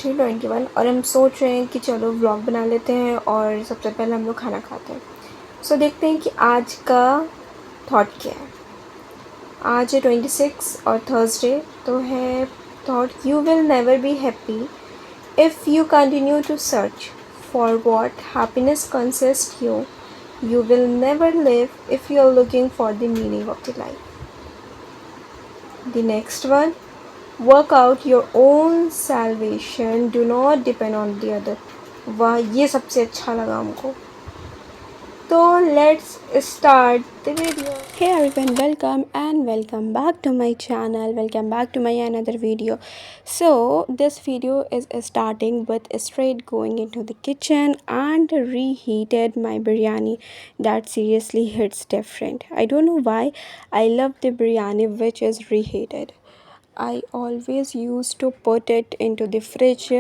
3:21 और हम सोच रहे हैं कि चलो व्लॉग बना लेते हैं और सबसे पहले हम लोग खाना खाते हैं। सो देखते हैं कि आज का थॉट क्या है। आज है 26 और थर्सडे, तो है thought you will never be happy if you continue to search for what happiness consist you will never live if you are looking for the meaning of the life. The next one, work out your own salvation, do not depend on the other. वाह, ये सबसे अच्छा लगा हमको। तो let's start the video. Hey everyone, welcome and welcome back to my channel. Welcome back to my another video. So this video is starting with straight going into the kitchen and reheated my biryani that seriously hits different. I don't know why I love the biryani which is reheated. I always used to put it into the fridge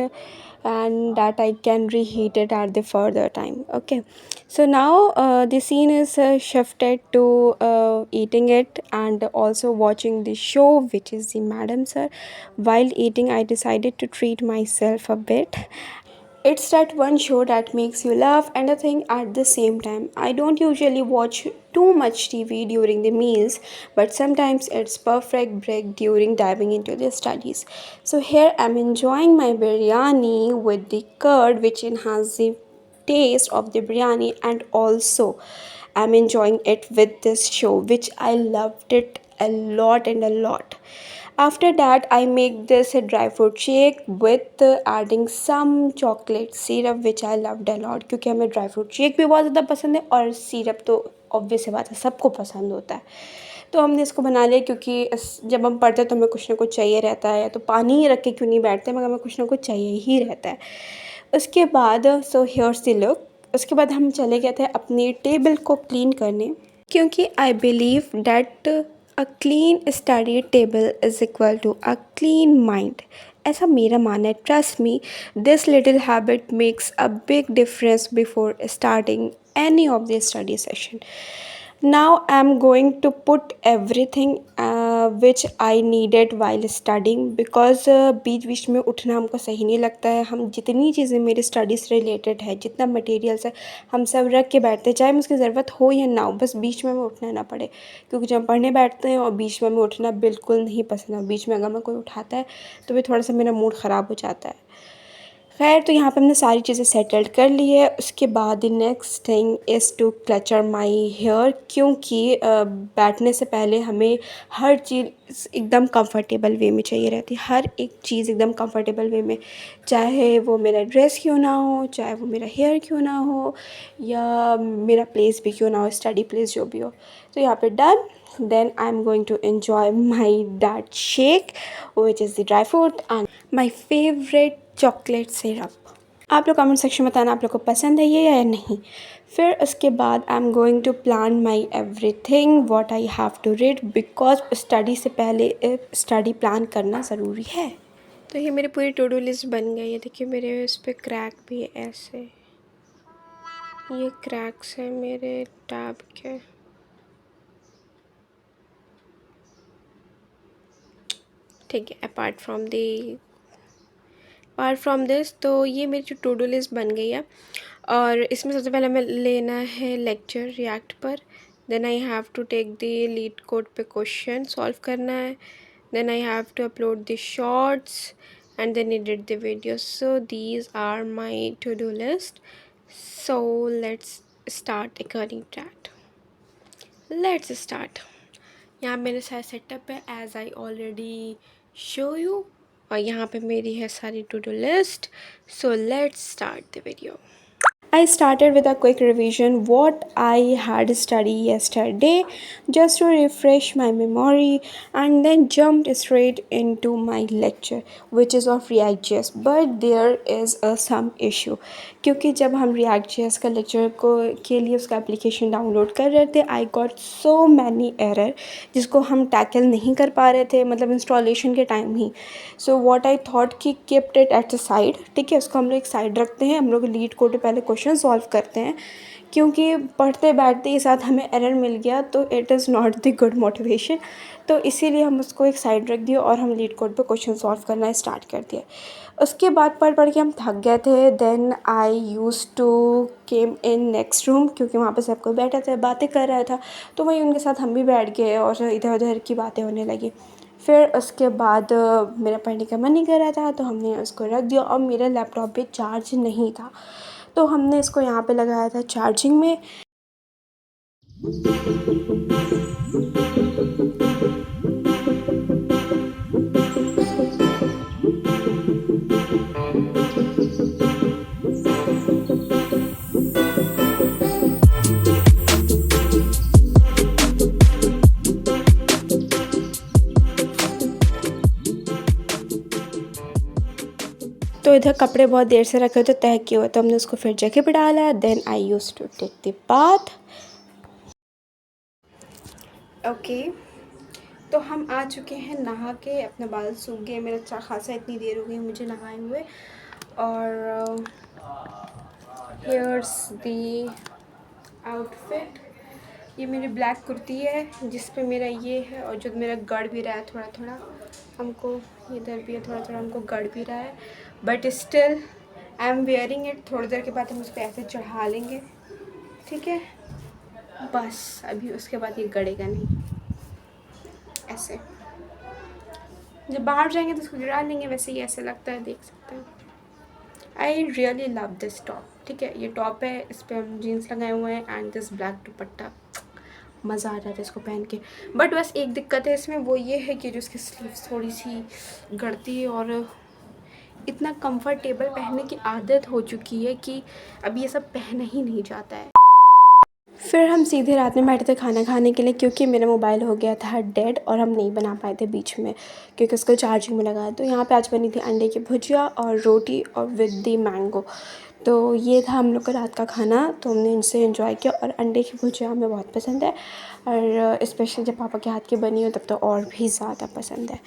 and that I can reheat it at the further time. Okay, so now the scene is shifted to eating it and also watching the show, which is the Madam Sir. While eating, I decided to treat myself a bit. It's that one show that makes you laugh and think at the same time. I don't usually watch too much TV during the meals, but sometimes it's perfect break during diving into the studies. So here I'm enjoying my biryani with the curd which enhances the taste of the biryani, and also I'm enjoying it with this show which I loved it a lot and a lot. After that, I make this a dry fruit shake with adding some chocolate syrup which I loved a lot, क्योंकि हमें dry fruit shake भी बहुत ज़्यादा पसंद है और syrup तो obvious बात है सबको पसंद होता है। तो हमने इसको बना लिया क्योंकि जब हम पढ़ते हैं तो हमें कुछ ना कुछ चाहिए रहता है, तो पानी ही रख के क्यों नहीं बैठते, मगर हमें कुछ ना कुछ चाहिए ही रहता है। उसके बाद सो हियर्स द लुक। उसके बाद हम चले गए थे अपनी टेबल को क्लीन करने, क्योंकि I believe that a clean study table is equal to a clean mind. ऐसा मेरा मानना है। Trust me, this little habit makes a big difference before starting any of the study session. Now I'm going to put everything which I needed while studying, because बीच बीच में उठना हमको सही नहीं लगता है। हम जितनी चीज़ें मेरी स्टडी से रिलेटेड है, जितना मटेरियल्स है, हम सब रख के बैठते हैं, चाहे उसकी ज़रूरत हो या ना हो, बस बीच में हमें उठना ना पड़े। क्योंकि जब हम पढ़ने बैठते हैं और बीच में हमें उठना बिल्कुल नहीं पसंद है, बीच में अगर मैं कोई उठाता है तो फिर थोड़ा सा मेरा मूड ख़राब हो जाता है। खैर, तो यहाँ पे हमने सारी चीज़ें सेटल्ड कर ली है। उसके बाद the next thing is to clutch my hair, क्योंकि बैठने से पहले हमें हर चीज़ एकदम कंफर्टेबल वे में चाहिए रहती है, हर एक चीज़ एकदम कंफर्टेबल वे में, चाहे वो मेरा ड्रेस क्यों ना हो, चाहे वो मेरा हेयर क्यों ना हो, या मेरा प्लेस भी क्यों ना हो, स्टडी प्लेस जो भी हो। तो यहाँ पे done. Then I'm going to enjoy my that shake, which is the dry fruit and my favorite chocolate syrup. आप लोग कमेंट सेक्शन में बताना आप लोग को पसंद है ये या नहीं। फिर उसके बाद I am going to plan my everything what I have to read, because study से पहले स्टडी प्लान करना ज़रूरी है। तो ये मेरी पूरी टू डू लिस्ट बन गई है। देखिए मेरे इस पर क्रैक भी है, ऐसे ये क्रैक्स है मेरे टैब के। ठीक है, अपार्ट फ्रॉम दिस तो ये मेरी जो टू डू लिस्ट बन गई है, और इसमें सबसे पहले हमें लेना है लेक्चर रिएक्ट पर। Then I have to take the LeetCode पे क्वेश्चन सॉल्व करना है। Then I have to upload the shorts and then edit the video. So these are my to do list. So let's start according that. Let's start. यहाँ मेरे सारे setup है as I already show you, और यहाँ पे मेरी है सारी to do list. So let's start the video. I started with a quick revision what I had studied yesterday just to refresh my memory, and then jumped straight into my lecture which is of React.js. But there is some issue, क्योंकि जब हम React.js का lecture को के लिए उसका application download कर रहे थे, I got so many error जिसको हम टैकल नहीं कर पा रहे थे, मतलब इंस्टॉलेशन के टाइम ही। सो व्हाट आई थॉट कि kept it at the side, ठीक है, उसको हम लोग एक साइड रखते हैं, हम लोग लीड कोड पे पहले क्वेश्चन सॉल्व करते हैं, क्योंकि पढ़ते बैठते ही साथ हमें एरर मिल गया तो it is not the good motivation. तो इसीलिए हम उसको एक साइड रख दिए और हम लीड कोड पे क्वेश्चन सॉल्व करना स्टार्ट कर दिया। उसके बाद पढ़ के हम थक गए थे। Then I use to came in next room, क्योंकि वहाँ पे सब कोई बैठा था, बातें कर रहा था, तो वहीं उनके साथ हम भी बैठ गए और इधर उधर की बातें होने लगी। फिर उसके बाद मेरा पढ़ने का मन नहीं कर रहा था तो हमने उसको रख दिया और मेरे लैपटॉप पे चार्ज नहीं था, तो हमने इसको यहाँ पे लगाया था चार्जिंग में। तो इधर कपड़े बहुत देर से रखे हुए थे, तह किए हुए, तो हमने उसको फिर जगह पे डाला। Then I use to take the bath. Okay, तो हम आ चुके हैं नहा के, अपने बाल सूख गए, मेरा अच्छा खासा इतनी देर हो गई मुझे नहाए हुए। और हेयर्स दी आउटफिट, ये मेरी ब्लैक कुर्ती है जिस पे मेरा ये है और जो मेरा गड़ भी रहा है थोड़ा थोड़ा, हमको इधर भी है थोड़ा थोड़ा, हमको गड़ भी रहा है, but still I am wearing it. थोड़ी देर के बाद हम उस पर ऐसे चढ़ा लेंगे, ठीक है, बस अभी उसके बाद ये गड़ेगा नहीं। ऐसे जब बाहर जाएंगे तो उसको गिरा लेंगे, वैसे ही ऐसे लगता है, देख सकते हैं। I really love this top, ठीक है, ये टॉप है, इस पर हम जीन्स लगाए हुए हैं एंड दिस ब्लैक दुपट्टा, मज़ा आ जाता है इसको पहन के। बट बस एक दिक्कत है इसमें, वो ये है कि जो इसकी स्लीव्स थोड़ी सी गड़ती है और इतना कंफर्टेबल पहनने की आदत हो चुकी है कि अब ये सब पहना ही नहीं जाता है। फिर हम सीधे रात में बैठे थे खाना खाने के लिए, क्योंकि मेरा मोबाइल हो गया था डेड और हम नहीं बना पाए थे बीच में, क्योंकि उसको चार्जिंग में लगाया। तो यहाँ पे आज बनी थी अंडे की भुजिया और रोटी और विद दी मैंगो। तो ये था हम लोग का रात का खाना, तो हमने इनसे एंजॉय किया। और अंडे की भुजिया हमें बहुत पसंद है, और स्पेशली जब पापा के हाथ की बनी हो तब तो और भी ज़्यादा पसंद है।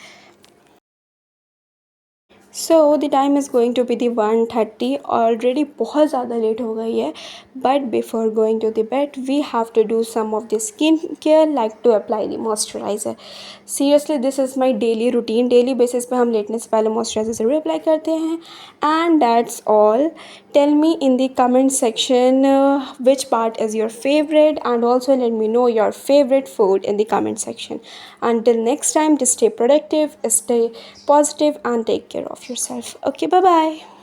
So the time is going to be the 1:30, already बहुत ज़्यादा लेट हो गई है। But before going to the bed we have to do some of the skin care, like to apply the moisturiser. Seriously this is my daily routine, daily basis पे हम लेटने से पहले मॉइस्चराइज़र ज़रूर अप्लाई करते हैं। And that's all. Tell me in the comment section which part is your favorite, and also let me know your favorite food in the comment section. Until next time, just stay productive, stay positive, and take care of yourself. Okay, bye bye.